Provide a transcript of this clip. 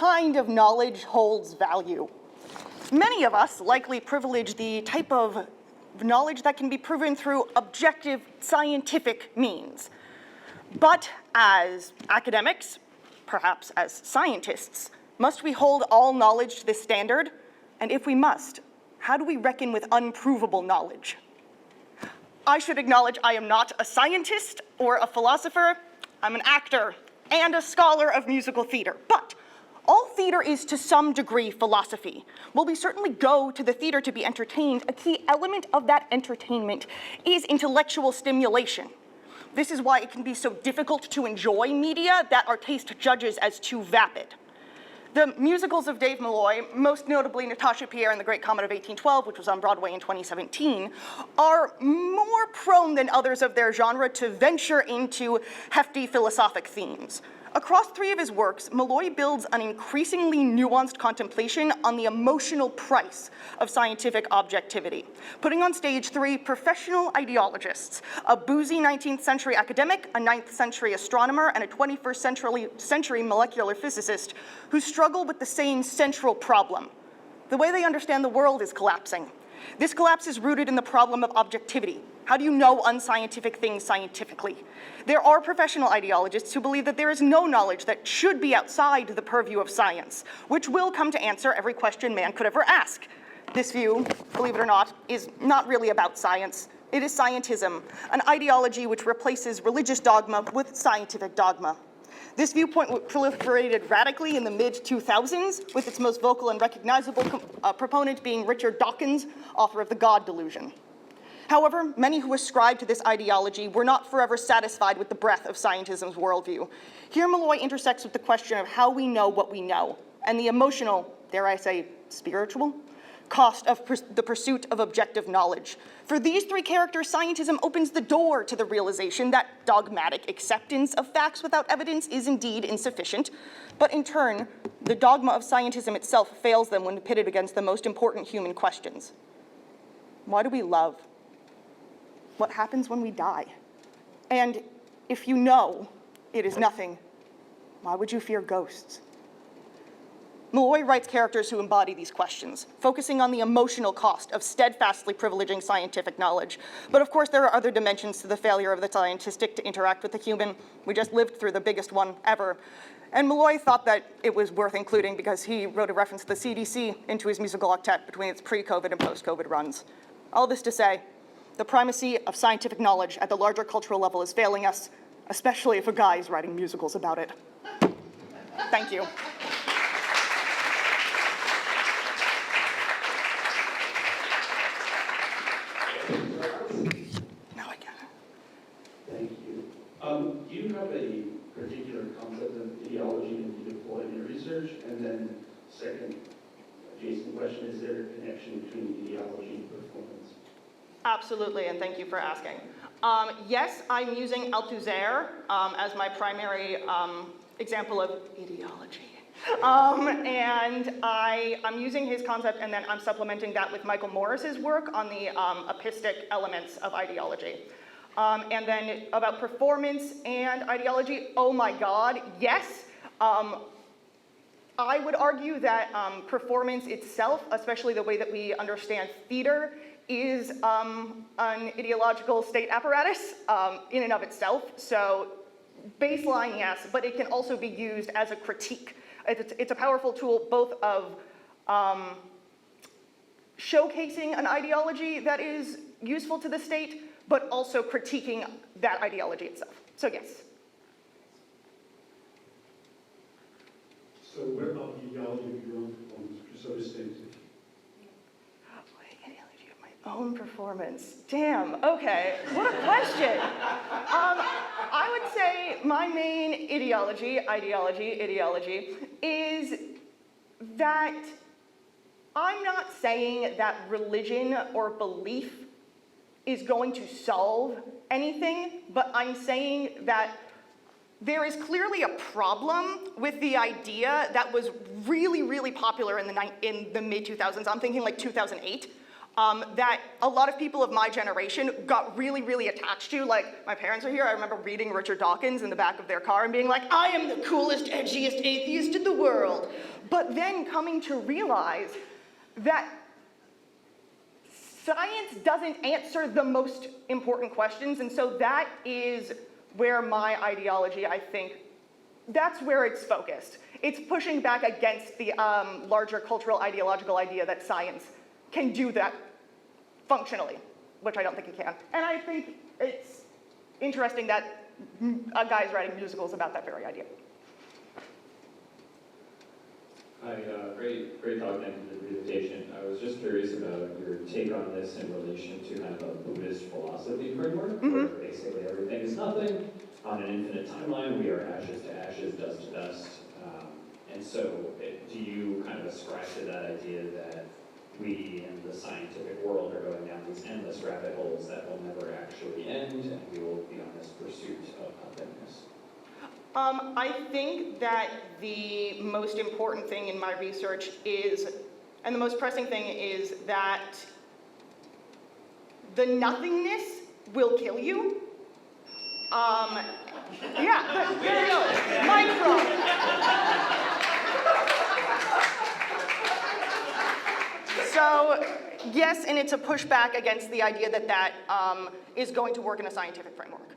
kind of knowledge holds value? Many of us likely privilege the type of knowledge that can be proven through objective scientific means. But as academics, perhaps as scientists, must we hold all knowledge to this standard? And if we must, how do we reckon with unprovable knowledge? I should acknowledge I am not a scientist or a philosopher. I'm an actor and a scholar of musical theater. But all theater is to some degree philosophy. While we certainly go to the theater to be entertained, a key element of that entertainment is intellectual stimulation. This is why it can be so difficult to enjoy media that our taste judges as too vapid. The musicals of Dave Malloy, most notably Natasha Pierre and the Great Comet of 1812, which was on Broadway in 2017, are more prone than others of their genre to venture into hefty philosophic themes. Across three of his works, Malloy builds an increasingly nuanced contemplation on the emotional price of scientific objectivity, putting on stage three professional ideologists, a boozy 19th century academic, a 9th century astronomer, and a 21st century molecular physicist who struggle with the same central problem. The way they understand the world is collapsing. This collapse is rooted in the problem of objectivity. How do you know unscientific things scientifically? There are professional ideologists who believe that there is no knowledge that should be outside the purview of science, which will come to answer every question man could ever ask. This view, believe it or not, is not really about science. It is scientism, an ideology which replaces religious dogma with scientific dogma. This viewpoint proliferated radically in the mid-2000s, with its most vocal and recognizable proponent being Richard Dawkins, author of The God Delusion. However, many who ascribe to this ideology were not forever satisfied with the breadth of scientism's worldview. Here, Malloy intersects with the question of how we know what we know, and the emotional, dare I say, spiritual, cost of the pursuit of objective knowledge. For these three characters, scientism opens the door to the realization that dogmatic acceptance of facts without evidence is indeed insufficient, but in turn, the dogma of scientism itself fails them when pitted against the most important human questions. Why do we love? What happens when we die? And if you know it is nothing, why would you fear ghosts? Malloy writes characters who embody these questions, focusing on the emotional cost of steadfastly privileging scientific knowledge. But of course, there are other dimensions to the failure of the scientistic to interact with the human. We just lived through the biggest one ever. And Malloy thought that it was worth including because he wrote a reference to the CDC into his musical octet between its pre-COVID and post-COVID runs. All this to say, the primacy of scientific knowledge at the larger cultural level is failing us, especially if a guy is writing musicals about it. Thank you. Now I get it. Thank you. Do you have a particular concept of ideology that you deploy in your research? And then second, adjacent question, is there a connection between ideology and performance? Absolutely, and thank you for asking. Yes, I'm using Althusser as my primary example of ideology. And I'm using his concept, and then I'm supplementing that with Michael Morris's work on the epistic elements of ideology. And then about performance and ideology, oh my God, yes. I would argue that performance itself, especially the way that we understand theater, is an ideological state apparatus in and of itself. So baseline, yes, but it can also be used as a critique. It's a powerful tool both of showcasing an ideology that is useful to the state, but also critiquing that ideology itself. So yes. So what about the ideology of your own performance, which is so distinctive? Ideology of my own performance. Damn, okay, what a question. I would say my main ideology is that I'm not saying that religion or belief is going to solve anything, but I'm saying that there is clearly a problem with the idea that was really, really popular in the mid-2000s. I'm thinking like 2008, that a lot of people of my generation got really, really attached to. Like, my parents are here, I remember reading Richard Dawkins in the back of their car and being like, I am the coolest, edgiest atheist in the world. But then coming to realize that science doesn't answer the most important questions, and so that is where my ideology, I think, that's where it's focused. It's pushing back against the larger cultural ideological idea that science can do that functionally, which I don't think it can. And I think it's interesting that a guy's writing musicals about that very idea. Hi, great talk, thank you for the presentation. I was just curious about your take on this in relation to kind of a Buddhist philosophy framework, where basically everything is nothing. On an infinite timeline, we are ashes to ashes, dust to dust. And so do you kind of ascribe to that idea that we in the scientific world are going down these endless rabbit holes that will never actually end, and we will be on this pursuit of nothingness? I think that the most important thing in my research is, and the most pressing thing is that the nothingness will kill you. Yeah, there you go, mic drop. So, yes, and it's a pushback against the idea that that is going to work in a scientific framework.